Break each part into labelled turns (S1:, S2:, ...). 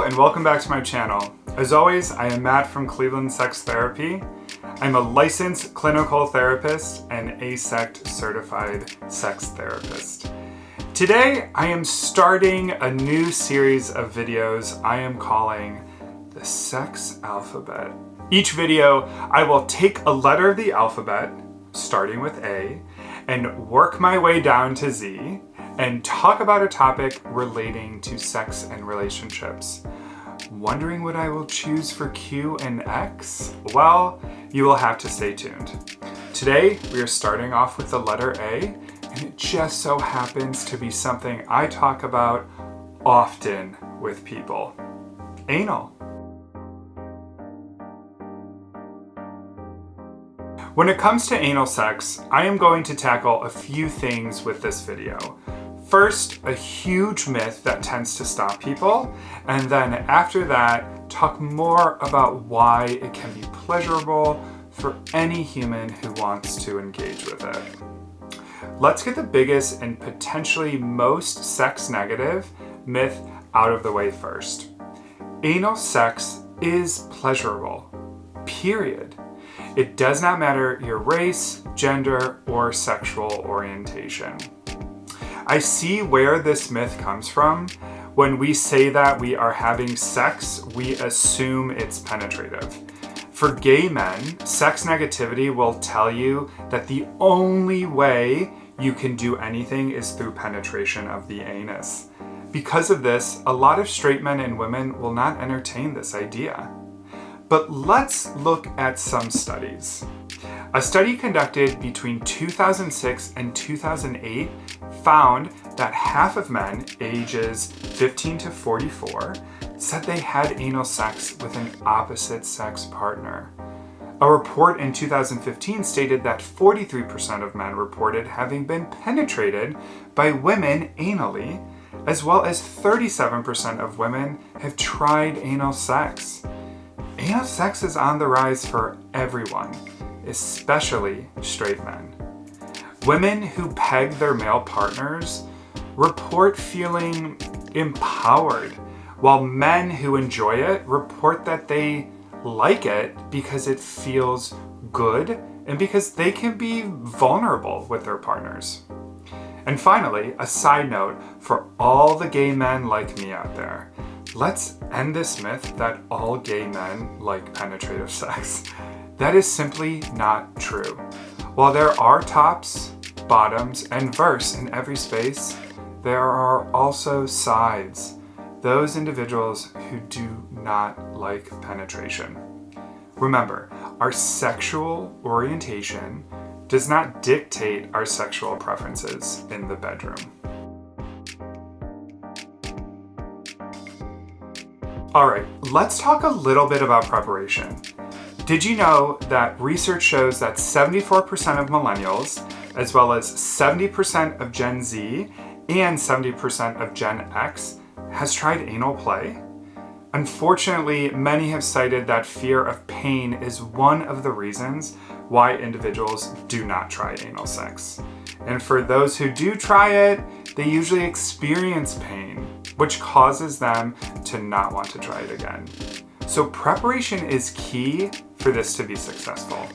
S1: and welcome back to my channel. As always, I am Matt from Cleveland Sex Therapy. I'm a licensed clinical therapist and AASECT certified sex therapist. Today, I am starting a new series of videos I am calling the Sex Alphabet. Each video, I will take a letter of the alphabet, starting with A, and work my way down to Z, and talk about a topic relating to sex and relationships. Wondering what I will choose for Q and X? Well, you will have to stay tuned. Today, we are starting off with the letter A, and it just so happens to be something I talk about often with people. Anal. When it comes to anal sex, I am going to tackle a few things with this video. First, a huge myth that tends to stop people, and then after that, talk more about why it can be pleasurable for any human who wants to engage with it. Let's get the biggest and potentially most sex negative myth out of the way first. Anal sex is pleasurable, period. It does not matter your race, gender, or sexual orientation. I see where this myth comes from. When we say that we are having sex, we assume it's penetrative. For gay men, sex negativity will tell you that the only way you can do anything is through penetration of the anus. Because of this, a lot of straight men and women will not entertain this idea. But let's look at some studies. A study conducted between 2006 and 2008 found that half of men ages 15 to 44 said they had anal sex with an opposite sex partner. A report in 2015 stated that 43% of men reported having been penetrated by women anally, as well as 37% of women have tried anal sex. Anal sex is on the rise for everyone, especially straight men. Women who peg their male partners report feeling empowered, while men who enjoy it report that they like it because it feels good and because they can be vulnerable with their partners. And finally, a side note for all the gay men like me out there. Let's end this myth that all gay men like penetrative sex. That is simply not true. While there are tops, bottoms, and verse in every space, there are also sides. Those individuals who do not like penetration. Remember, our sexual orientation does not dictate our sexual preferences in the bedroom. Alright, let's talk a little bit about preparation. Did you know that research shows that 74% of millennials, as well as 70% of Gen Z and 70% of Gen X has tried anal play? Unfortunately, many have cited that fear of pain is one of the reasons why individuals do not try anal sex. And for those who do try it, they usually experience pain, which causes them to not want to try it again. So preparation is key for this to be successful.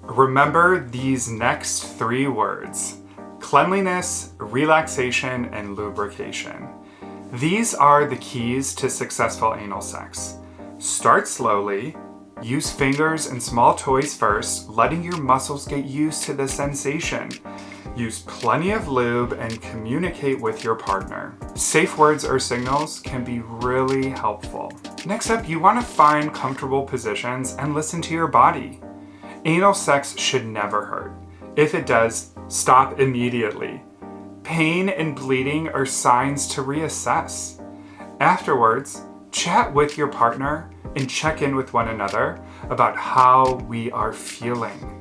S1: Remember these next three words: cleanliness, relaxation, and lubrication. These are the keys to successful anal sex. Start slowly, use fingers and small toys first, letting your muscles get used to the sensation. Use plenty of lube and communicate with your partner. Safe words or signals can be really helpful. Next up, you want to find comfortable positions and listen to your body. Anal sex should never hurt. If it does, stop immediately. Pain and bleeding are signs to reassess. Afterwards, chat with your partner and check in with one another about how we are feeling.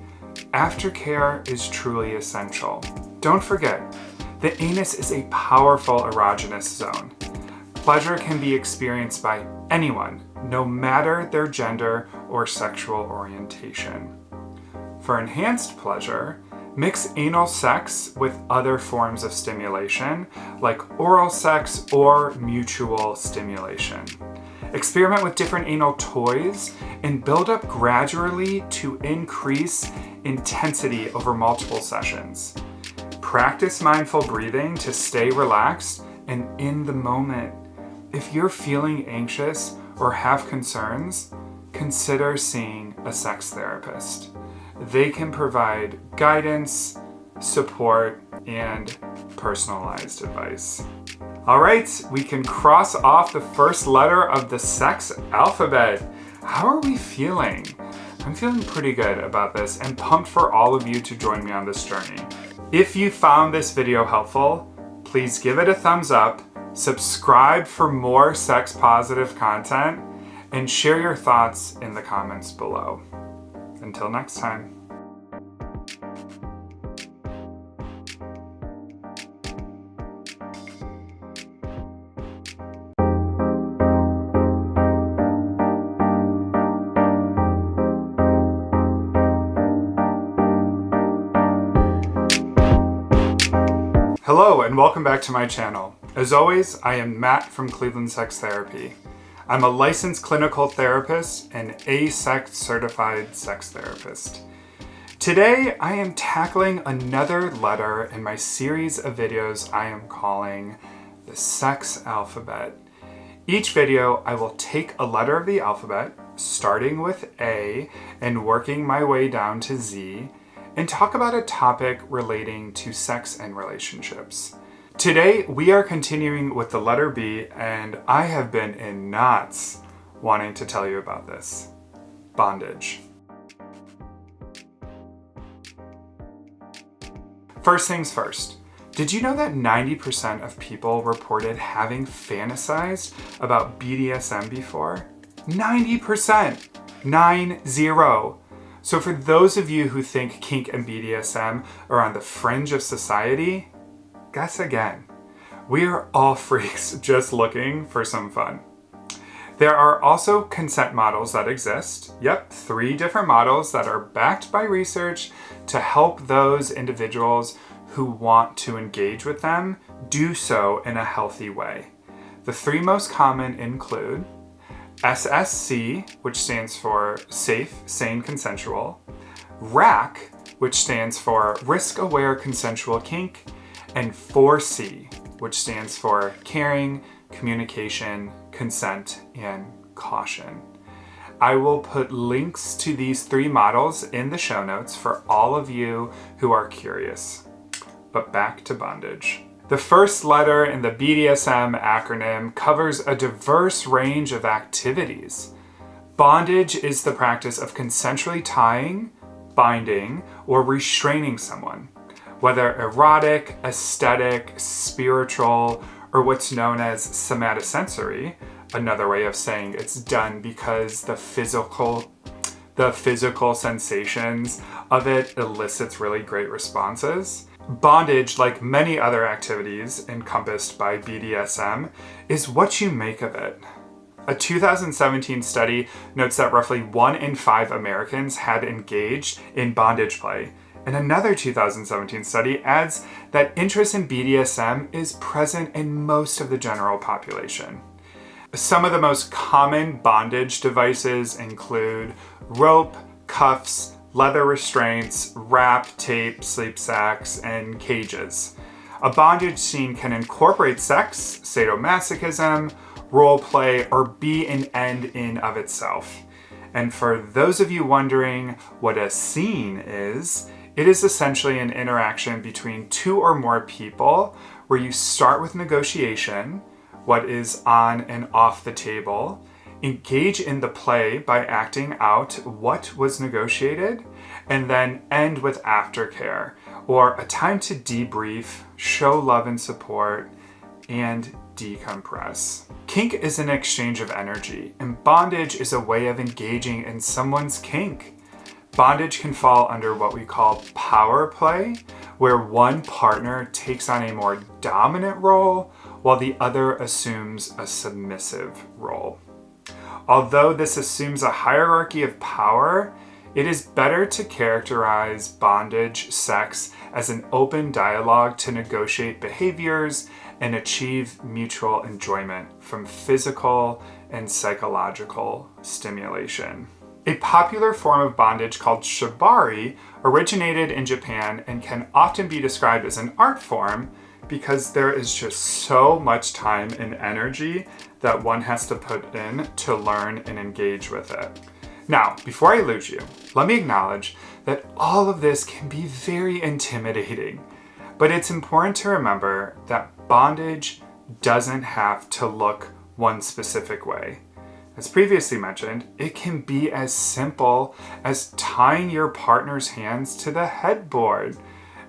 S1: Aftercare is truly essential. Don't forget, the anus is a powerful erogenous zone. Pleasure can be experienced by anyone, no matter their gender or sexual orientation. For enhanced pleasure, mix anal sex with other forms of stimulation, like oral sex or mutual stimulation. Experiment with different anal toys and build up gradually to increase intensity over multiple sessions. Practice mindful breathing to stay relaxed and in the moment. If you're feeling anxious or have concerns, consider seeing a sex therapist. They can provide guidance, support, and personalized advice. All right, we can cross off the first letter of the sex alphabet. How are we feeling? I'm feeling pretty good about this and pumped for all of you to join me on this journey. If you found this video helpful, please give it a thumbs up, subscribe for more sex positive content, and share your thoughts in the comments below. Until next time. Hello and welcome back to my channel. As always, I am Matt from Cleveland Sex Therapy. I'm a licensed clinical therapist and ASEX certified sex therapist. Today, I am tackling another letter in my series of videos I am calling the sex alphabet. Each video, I will take a letter of the alphabet, starting with A and working my way down to Z, and talk about a topic relating to sex and relationships. Today, we are continuing with the letter B, and I have been in knots wanting to tell you about this. Bondage. First things first, did you know that 90% of people reported having fantasized about BDSM before? 90%! 9-0. So for those of you who think kink and BDSM are on the fringe of society, guess again. We are all freaks just looking for some fun. There are also consent models that exist. Yep, 3 different models that are backed by research to help those individuals who want to engage with them do so in a healthy way. The 3 most common include SSC, which stands for Safe, Sane, Consensual, RAC, which stands for Risk Aware Consensual Kink, and 4C, which stands for Caring, Communication, Consent, and Caution. I will put links to these 3 models in the show notes for all of you who are curious. But back to bondage. The first letter in the BDSM acronym covers a diverse range of activities. Bondage is the practice of consensually tying, binding, or restraining someone, whether erotic, aesthetic, spiritual, or what's known as somatosensory, another way of saying it's done because the physical sensations of it elicits really great responses. Bondage, like many other activities encompassed by BDSM, is what you make of it. A 2017 study notes that roughly 1 in 5 Americans had engaged in bondage play, and another 2017 study adds that interest in BDSM is present in most of the general population. Some of the most common bondage devices include rope, cuffs, leather restraints, wrap, tape, sleep sacks, and cages. A bondage scene can incorporate sex, sadomasochism, role play, or be an end in of itself. And for those of you wondering what a scene is, it is essentially an interaction between 2 or more people where you start with negotiation, what is on and off the table, engage in the play by acting out what was negotiated, and then end with aftercare, or a time to debrief, show love and support, and decompress. Kink is an exchange of energy, and bondage is a way of engaging in someone's kink. Bondage can fall under what we call power play, where one partner takes on a more dominant role while the other assumes a submissive role. Although this assumes a hierarchy of power, It is better to characterize bondage sex as an open dialogue to negotiate behaviors and achieve mutual enjoyment from physical and psychological stimulation. A popular form of bondage called shibari originated in Japan and can often be described as an art form because there is just so much time and energy that one has to put in to learn and engage with it. Now, before I lose you, let me acknowledge that all of this can be very intimidating, but it's important to remember that bondage doesn't have to look one specific way. As previously mentioned, it can be as simple as tying your partner's hands to the headboard,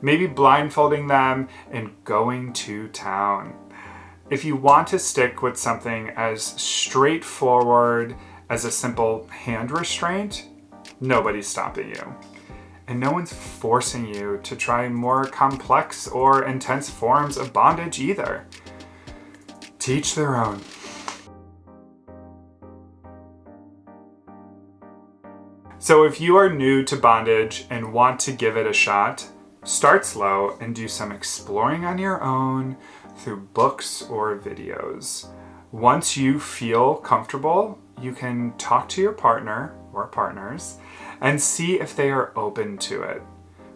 S1: maybe blindfolding them and going to town. If you want to stick with something as straightforward as a simple hand restraint, nobody's stopping you. And no one's forcing you to try more complex or intense forms of bondage either. To each their own. So if you are new to bondage and want to give it a shot, start slow and do some exploring on your own through books or videos. Once you feel comfortable, you can talk to your partner or partners and see if they are open to it.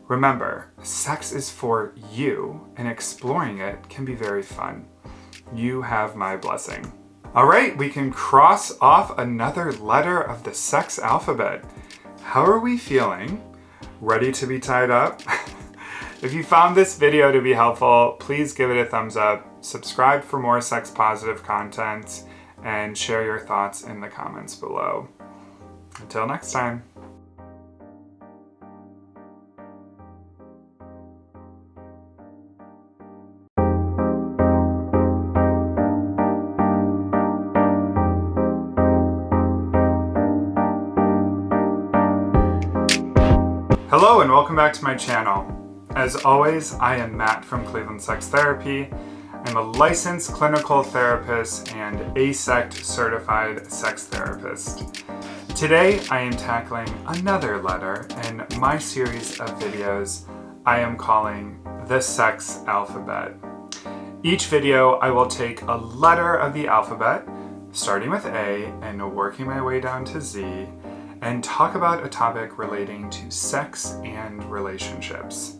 S1: Remember, sex is for you and exploring it can be very fun. You have my blessing. All right, we can cross off another letter of the sex alphabet. How are we feeling? Ready to be tied up? If you found this video to be helpful, please give it a thumbs up, subscribe for more sex positive content, and share your thoughts in the comments below. Until next time. Hello and welcome back to my channel. As always, I am Matt from Cleveland Sex Therapy. I'm a licensed clinical therapist and AASECT certified sex therapist. Today, I am tackling another letter in my series of videos I am calling the sex alphabet. Each video, I will take a letter of the alphabet, starting with A and working my way down to Z, and talk about a topic relating to sex and relationships.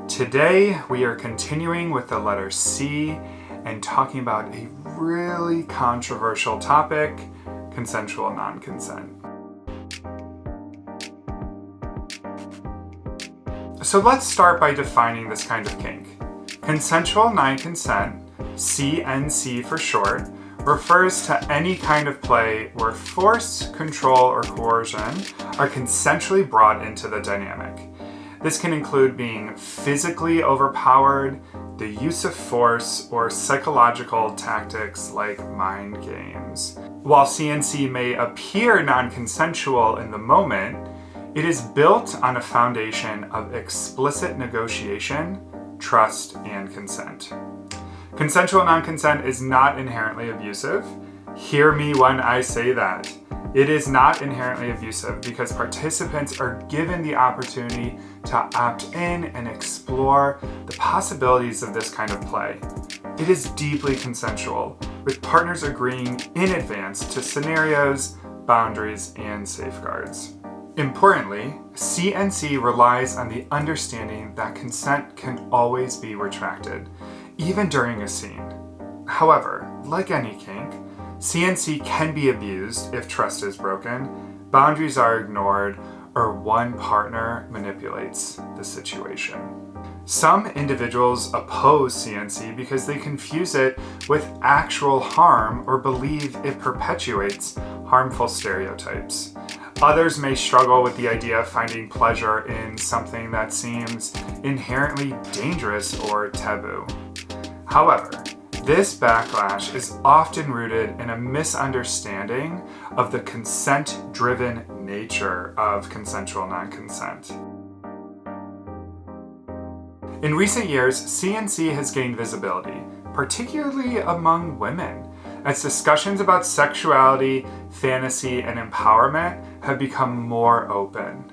S1: Today, we are continuing with the letter C and talking about a really controversial topic, consensual non-consent. So let's start by defining this kind of kink. Consensual non-consent, CNC for short, refers to any kind of play where force, control, or coercion are consensually brought into the dynamic. This can include being physically overpowered, the use of force, or psychological tactics like mind games. While CNC may appear non-consensual in the moment, it is built on a foundation of explicit negotiation, trust, and consent. Consensual non-consent is not inherently abusive. Hear me when I say that. It is not inherently abusive because participants are given the opportunity to opt in and explore the possibilities of this kind of play. It is deeply consensual, with partners agreeing in advance to scenarios, boundaries, and safeguards. Importantly, CNC relies on the understanding that consent can always be retracted, even during a scene. However, like any kink, CNC can be abused if trust is broken, boundaries are ignored, or one partner manipulates the situation. Some individuals oppose CNC because they confuse it with actual harm or believe it perpetuates harmful stereotypes. Others may struggle with the idea of finding pleasure in something that seems inherently dangerous or taboo. However, this backlash is often rooted in a misunderstanding of the consent-driven nature of consensual non-consent. In recent years, CNC has gained visibility, particularly among women, as discussions about sexuality, fantasy, and empowerment have become more open.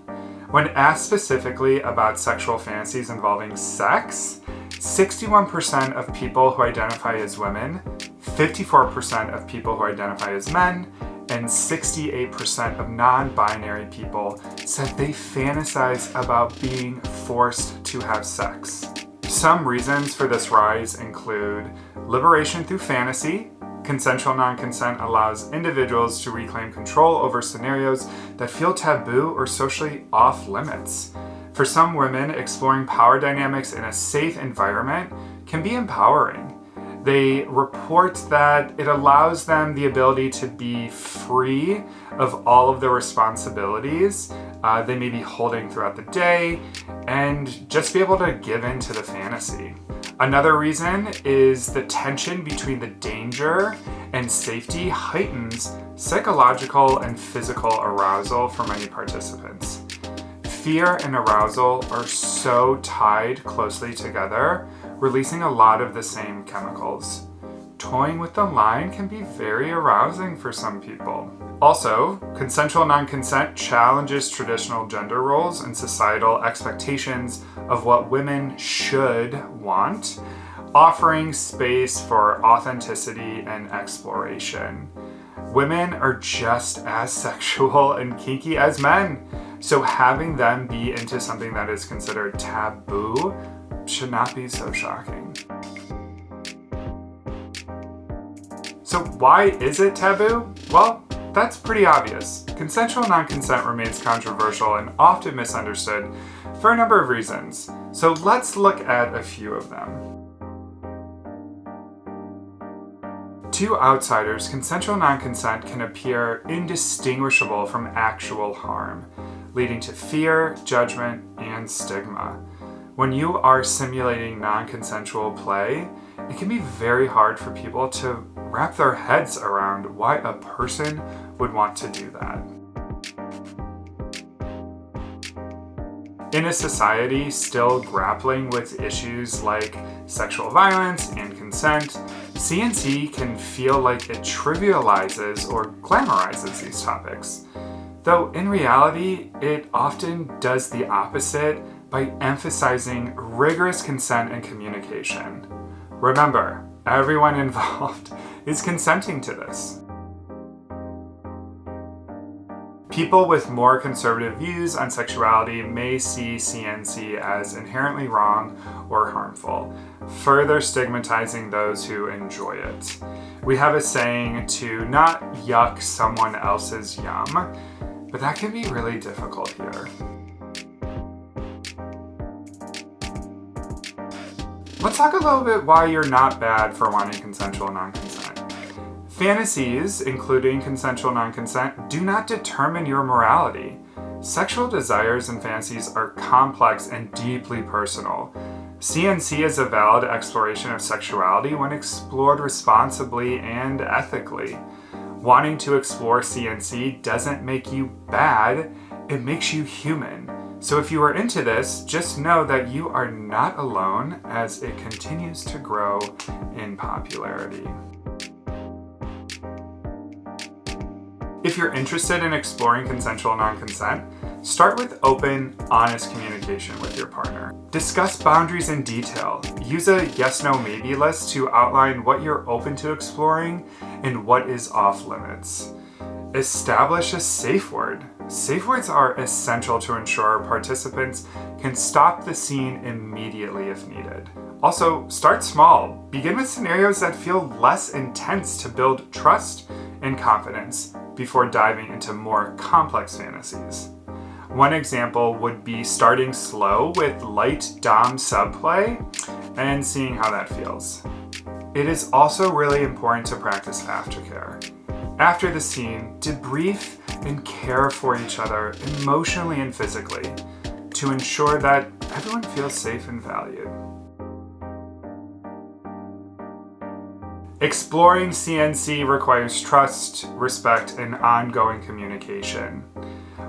S1: When asked specifically about sexual fantasies involving sex, 61% of people who identify as women, 54% of people who identify as men, and 68% of non-binary people said they fantasize about being forced to have sex. Some reasons for this rise include liberation through fantasy. Consensual non-consent allows individuals to reclaim control over scenarios that feel taboo or socially off limits. For some women, exploring power dynamics in a safe environment can be empowering. They report that it allows them the ability to be free of all of the responsibilities they may be holding throughout the day and just be able to give in to the fantasy. Another reason is the tension between the danger and safety heightens psychological and physical arousal for many participants. Fear and arousal are so tied closely together, releasing a lot of the same chemicals. Toying with the line can be very arousing for some people. Also, consensual non-consent challenges traditional gender roles and societal expectations of what women should want, offering space for authenticity and exploration. Women are just as sexual and kinky as men, so having them be into something that is considered taboo should not be so shocking. So why is it taboo? Well, that's pretty obvious. Consensual non-consent remains controversial and often misunderstood for a number of reasons. So let's look at a few of them. To outsiders, consensual non-consent can appear indistinguishable from actual harm, leading to fear, judgment, and stigma. When you are simulating non-consensual play, it can be very hard for people to wrap their heads around why a person would want to do that. In a society still grappling with issues like sexual violence and consent, CNC can feel like it trivializes or glamorizes these topics. Though in reality, it often does the opposite by emphasizing rigorous consent and communication. Remember, everyone involved is consenting to this. People with more conservative views on sexuality may see CNC as inherently wrong or harmful, further stigmatizing those who enjoy it. We have a saying to not yuck someone else's yum, but that can be really difficult here. Let's talk a little bit why you're not bad for wanting consensual non-consent. Fantasies, including consensual non-consent, do not determine your morality. Sexual desires and fantasies are complex and deeply personal. CNC is a valid exploration of sexuality when explored responsibly and ethically. Wanting to explore CNC doesn't make you bad, it makes you human. So if you are into this, just know that you are not alone as it continues to grow in popularity. If you're interested in exploring consensual non-consent, start with open, honest communication with your partner. Discuss boundaries in detail. Use a yes, no, maybe list to outline what you're open to exploring and what is off limits. Establish a safe word. Safe words are essential to ensure participants can stop the scene immediately if needed. Also, start small. Begin with scenarios that feel less intense to build trust and confidence before diving into more complex fantasies. One example would be starting slow with light dom subplay and seeing how that feels. It is also really important to practice aftercare. After the scene, debrief and care for each other emotionally and physically to ensure that everyone feels safe and valued. Exploring CNC requires trust, respect, and ongoing communication.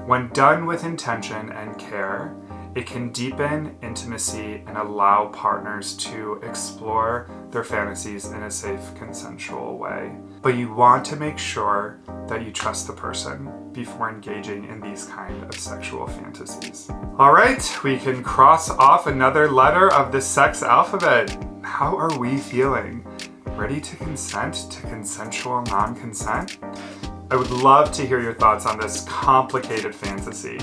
S1: When done with intention and care, It can deepen intimacy and allow partners to explore their fantasies in a safe, consensual way. But you want to make sure that you trust the person before engaging in these kind of sexual fantasies. All right, we can cross off another letter of the sex alphabet. How are we feeling? Ready to consent to consensual non-consent? I would love to hear your thoughts on this complicated fantasy.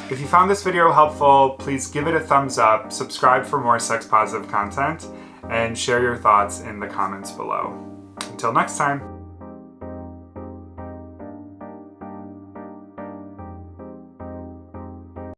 S1: If you found this video helpful, please give it a thumbs up, subscribe for more sex-positive content, and share your thoughts in the comments below. Until next time.